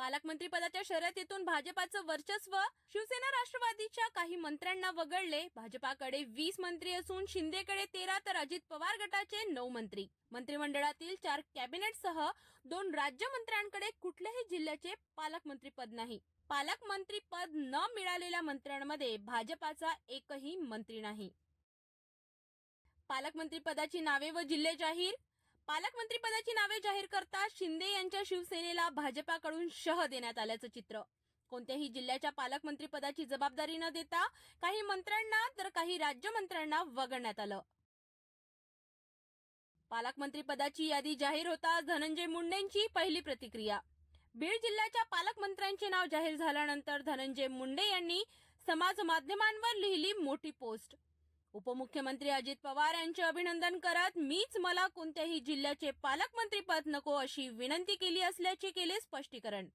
पालकमंत्री पदाच्या शर्यतीतून भाजपाचं वर्चस्व, शिवसेना राष्ट्रवादीच्या काही मंत्र्यांना वगळले. भाजपाकडे 20 मंत्री असून शिंदेकडे 13 तर अजित पवार गटाचे 9 मंत्री. मंत्रिमंडळातील 4 कॅबिनेटसह 2 राज्यमंत्र्यांकडे कुठल्याही जिल्ह्याचे पालकमंत्री पद नाही. पालकमंत्री पद न मिळालेल्या मंत्र्यांमध्ये भाजपाचा एकही मंत्री नाही. पालकमंत्री पदाची नावे व जिल्हे जाहीर. पालकमंत्री पदाची नावे जाहीर करता शिंदे यांच्या शिवसेनेला भाजपाकडून शह देण्यात आल्याचं चित्र. कोणत्याही जिल्ह्याच्या पालकमंत्री पदाची जबाबदारी न देता काही मंत्र्यांना तर काही राज्यमंत्र्यांना वगळण्यात आलं. पालकमंत्री पदाची यादी जाहीर होताच धनंजय मुंडेंची पहिली प्रतिक्रिया. बीड जिल्ह्याच्या पालकमंत्र्यांचे नाव जाहीर झाल्यानंतर धनंजय मुंडे यांनी समाज माध्यमांवर लिहिली मोठी पोस्ट. उपमुख्यमंत्री अजित पवार यांचे अभिनंदन करत मीच मला कोणत्याही जिल्ह्याचे पालकमंत्री पद नको अशी विनंती केली असल्याचे केले स्पष्टीकरण.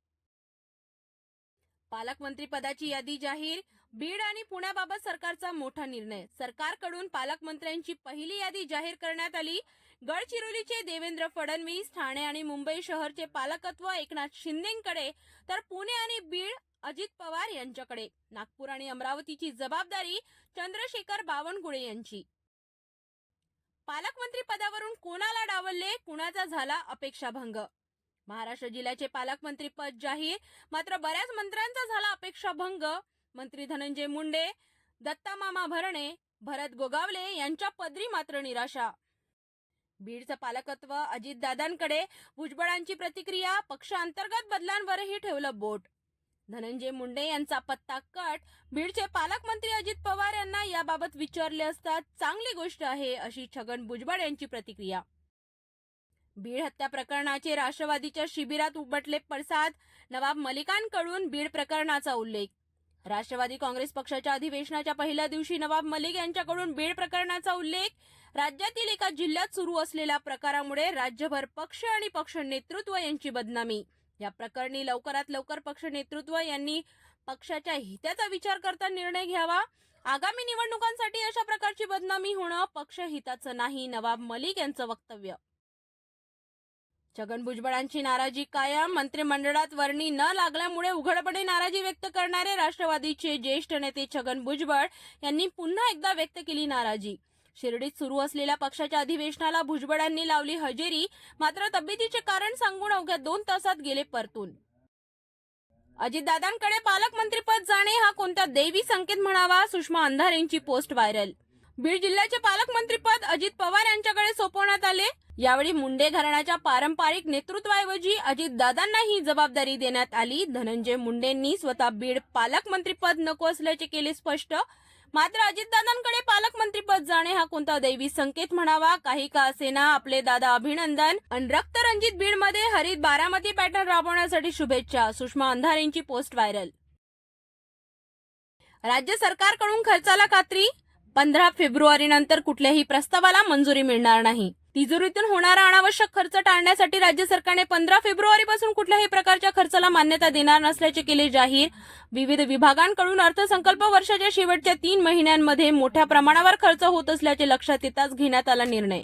पालकमंत्री पदाची यादी जाहीर. बीड आणि पुण्याबाबत सरकारचा मोठा निर्णय. सरकारकडून पालकमंत्र्यांची पहिली यादी जाहीर करण्यात आली. गडचिरोलीचे देवेंद्र फडणवीस, ठाणे आणि मुंबई शहरचे पालकत्व एकनाथ शिंदेंकडे तर पुणे आणि बीड अजित पवार यांच्याकडे. नागपूर आणि अमरावतीची जबाबदारी चंद्रशेखर बावनकुळे यांची. पालकमंत्री पदावरून कोणाला डावलले, कुणाचा झाला अपेक्षाभंग. महाराष्ट्र जिल्ह्याचे पालकमंत्री पद जाहीर, मात्र बऱ्याच मंत्र्यांचा झाला अपेक्षाभंग. मंत्री धनंजय मुंडे, दत्तामामा भरणे, भरत गोगावले यांच्या पदरी मात्र निराशा. बीडचं पालकत्व अजितदादांकडे. भुजबळांची प्रतिक्रिया. पक्षांतर्गत बदलांवरही ठेवलं बोट. धनंजय मुंडे यांचा पत्ता कट. बीडचे पालकमंत्री अजित पवार यांना याबाबत विचारले असता चांगली गोष्ट आहे अशी छगन भुजबळ यांची प्रतिक्रिया. बीड हत्या प्रकरणाचे राष्ट्रवादीच्या शिबिरात उमटले पडसाद. नवाब मलिकांकडून बीड प्रकरणाचा उल्लेख. राष्ट्रवादी काँग्रेस पक्षाच्या अधिवेशनाच्या पहिल्या दिवशी नवाब मलिक यांच्याकडून बीड प्रकरणाचा उल्लेख. राज्यातील एका जिल्ह्यात सुरू असलेल्या प्रकारामुळे राज्यभर पक्ष आणि पक्ष नेतृत्व यांची बदनामी. या प्रकरणी लवकरात लवकर पक्ष नेतृत्व यांनी पक्षाच्या हिताचा विचार करता निर्णय घ्यावा. आगामी निवडणुकांसाठी अशा प्रकारची बदनामी होणं पक्ष हिताचं नाही, नवाब मलिक यांचं वक्तव्य. छगन भुजबळांची नाराजी कायम. मंत्रिमंडळात वर्णी न लागल्यामुळे उघडपणे नाराजी व्यक्त करणारे राष्ट्रवादीचे ज्येष्ठ नेते छगन भुजबळ यांनी पुन्हा एकदा व्यक्त केली नाराजी. शिर्डीत सुरू असलेल्या पक्षाच्या अधिवेशनाला भुजबळांनी लावली हजेरी, मात्र तब्येतीचे कारण सांगून अवघ्या 2 तासात गेले परतून. अजितदादांकडे पालकमंत्रीपद जाणे हा कोणता दैवी संकेत म्हणावा, सुषमा अंधारेंची पोस्ट व्हायरल. बीड जिल्ह्याचे पालकमंत्रीपद अजित पवार यांच्याकडे सोपवण्यात आले. यावेळी मुंडे घराण्याच्या पारंपरिक नेतृत्वाऐवजी अजितदादांना ही जबाबदारी देण्यात आली. धनंजय मुंडेंनी स्वतः बीड पालकमंत्रीपद नको असल्याचे केले स्पष्ट. मात्र अजितदादांकडे पालकमंत्रीपद जाणे हा कोणता दैवी संकेत म्हणावा, काही का असेना आपले दादा अभिनंदन. आणि रक्तरंजित बीडमध्ये हरित बारामती पॅटर्न राबवण्यासाठी शुभेच्छा, सुषमा अंधारेंची पोस्ट व्हायरल. राज्य सरकारकडून खर्चाला खात्री. 15 फेब्रुवारीनंतर कुठल्याही प्रस्तावाला मंजुरी मिळणार नाही. तिजोरीतून होणारा अनावश्यक खर्च टाळण्यासाठी राज्य सरकारने 15 फेब्रुवारीपासून कुठल्याही प्रकारच्या खर्चाला मान्यता देणार नसल्याचे केले जाहीर. विविध विभागांकडून अर्थसंकल्प वर्षाच्या शेवटच्या 3 महिन्यांमध्ये मोठ्या प्रमाणावर खर्च होत असल्याचे लक्षात येताच घेण्यात आला निर्णय.